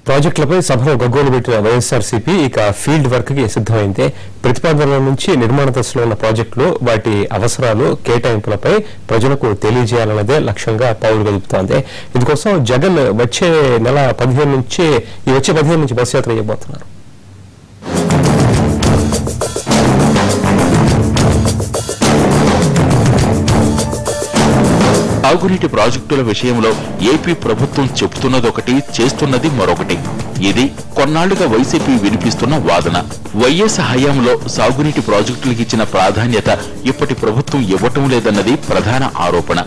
ప్రాజెక్టులపై సభలో గగ్గోలు పెట్టిన వైఎస్ఆర్సీపీ ఇక ఫీల్డ్ వర్క్ కి సిద్ధమైంది. ప్రతిపాదనల నుంచి నిర్మాణ దశలో ఉన్న ప్రాజెక్టులు వాటి అవసరాలు కేటాయింపులపై ప్రజలకు తెలియజేయాలన్నదే లక్ష్యంగా పావులు కదుపుతోంది. ఇందుకోసం జగన్ వచ్చే 15 నుంచి బస్ యాత్ర చేయబోతున్నారు. సాగునీటి ప్రాజెక్టుల విషయంలో ఏపీ ప్రభుత్వం చెబుతున్నదొకటి, చేస్తున్నది మరొకటి. ఇది కొన్నాళ్లుగా వైసీపీ వినిపిస్తున్న వాదన. వైఎస్ హయాంలో సాగునీటి ప్రాజెక్టులకు ఇచ్చిన ప్రాధాన్యత ఇప్పటి ప్రభుత్వం ఇవ్వటం లేదన్నది ప్రధాన ఆరోపణ.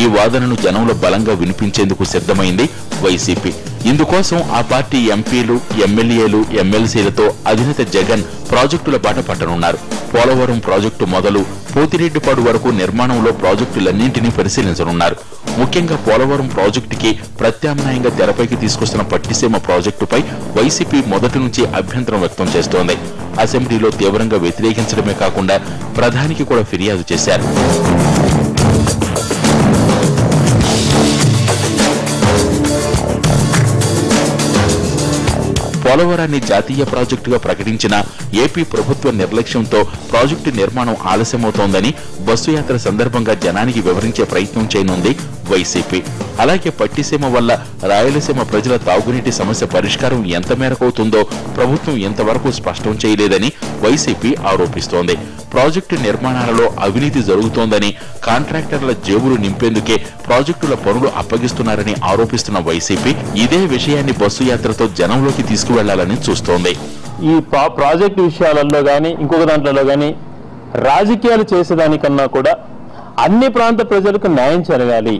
ఈ వాదనను జనంలో బలంగా వినిపించేందుకు సిద్ధమైంది వైసీపీ. ఇందుకోసం ఆ పార్టీ ఎంపీలు, ఎమ్మెల్యేలు, ఎమ్మెల్సీలతో అధినేత జగన్ ప్రాజెక్టుల బాట పట్టనున్నారు. పోలవరం ప్రాజెక్టు మొదలు పోతిరెడ్డిపాడు వరకు నిర్మాణంలో ప్రాజెక్టులన్నింటినీ పరిశీలించనున్నారు. ముఖ్యంగా పోలవరం ప్రాజెక్టుకి ప్రత్యామ్నాయంగా తెరపైకి తీసుకొస్తున్న పట్టిసీమ ప్రాజెక్టుపై వైసీపీ మొదటి నుంచి అభ్యంతరం వ్యక్తం చేస్తోంది. అసెంబ్లీలో తీవ్రంగా వ్యతిరేకించడమే కాకుండా ప్రధానికి కూడా ఫిర్యాదు చేశారు. పోలవరాన్ని జాతీయ ప్రాజెక్టుగా ప్రకటించిన ఏపీ ప్రభుత్వ నిర్లక్ష్యంతో ప్రాజెక్టు నిర్మాణం ఆలస్యమవుతోందని బస్సు యాత్ర సందర్భంగా జనానికి వివరించే ప్రయత్నం చేయనుంది వైసీపీ. అలాగే పట్టిసీమ వల్ల రాయలసీమ ప్రజల తాగునీటి సమస్య పరిష్కారం ఎంత మేరకవుతుందో ప్రభుత్వం ఇంతవరకు స్పష్టం చేయలేదని వైసీపీ ఆరోపిస్తోంది. ప్రాజెక్టు నిర్మాణాలలో అవినీతి జరుగుతోందని, కాంట్రాక్టర్ల జేబులు నింపేందుకే ప్రాజెక్టుల పనులు అప్పగిస్తున్నారని ఆరోపిస్తున్న వైసీపీ ఇదే విషయాన్ని బస్సు యాత్రతో జనంలోకి తీసుకువెళ్లాలని చూస్తోంది. ఈ ప్రాజెక్టు విషయాలలో గాని ఇంకొక దాంట్లో గాని రాజకీయాలు చేసేదానికన్నా కూడా అన్ని ప్రాంత ప్రజలకు న్యాయం జరగాలి,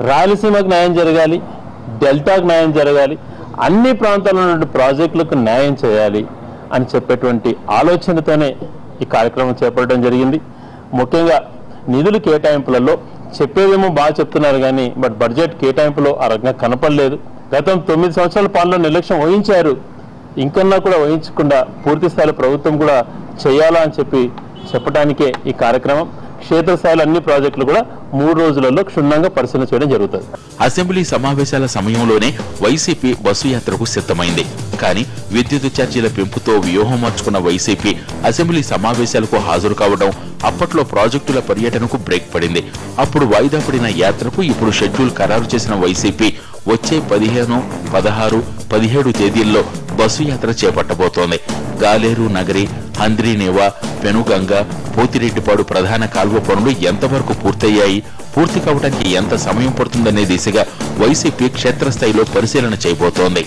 రాయలసీమకు న్యాయం జరగాలి, డెల్టాకు న్యాయం జరగాలి, అన్ని ప్రాంతాల్లో ఉన్న ప్రాజెక్టులకు న్యాయం చేయాలి అని చెప్పేటువంటి ఆలోచనతోనే ఈ కార్యక్రమం చేపట్టడం జరిగింది. ముఖ్యంగా నిధుల కేటాయింపులలో చెప్పేదేమో బాగా చెప్తున్నారు కానీ బడ్జెట్ కేటాయింపులో ఆ రకంగా కనపడలేదు. గతం 9 సంవత్సరాల పాలనలో నిర్లక్ష్యం వహించారు. ఇంకన్నా కూడా వహించకుండా పూర్తి స్థాయిలో ప్రభుత్వం కూడా చేయాలా అని చెప్పడానికే ఈ కార్యక్రమం. క్షేత్రస్థాయిలో అన్ని ప్రాజెక్టులు కూడా 3 రోజులలో క్షుణ్ణంగా పరిశీలన చేయడం జరుగుతుంది. అసెంబ్లీ సమావేశాల సమయంలోనే వైసీపీ బస్సు యాత్రకు సిద్ధమైంది. కానీ విద్యుత్ ఛార్జీల పెంపుతో వ్యూహం మార్చుకున్న వైసీపీ అసెంబ్లీ సమావేశాలకు హాజరు కావడం, అప్పట్లో ప్రాజెక్టుల పర్యటనకు బ్రేక్ పడింది. అప్పుడు వాయిదా పడిన యాత్రకు ఇప్పుడు షెడ్యూల్ ఖరారు చేసిన వైసీపీ వచ్చే 15, 16, 17 తేదీల్లో బస్సు యాత్ర చేపట్టబోతోంది. గాలేరు నగరి, హంద్రీనేవా, పెనుగంగ, పోతిరెడ్డిపాడు ప్రధాన కాల్వ పనులు ఎంతవరకు పూర్తయ్యాయి, పూర్తి కావడానికి ఎంత సమయం పడుతుందనే దిశగా వైసీపీ క్షేత్రస్థాయిలో పరిశీలన చేయబోతోంది.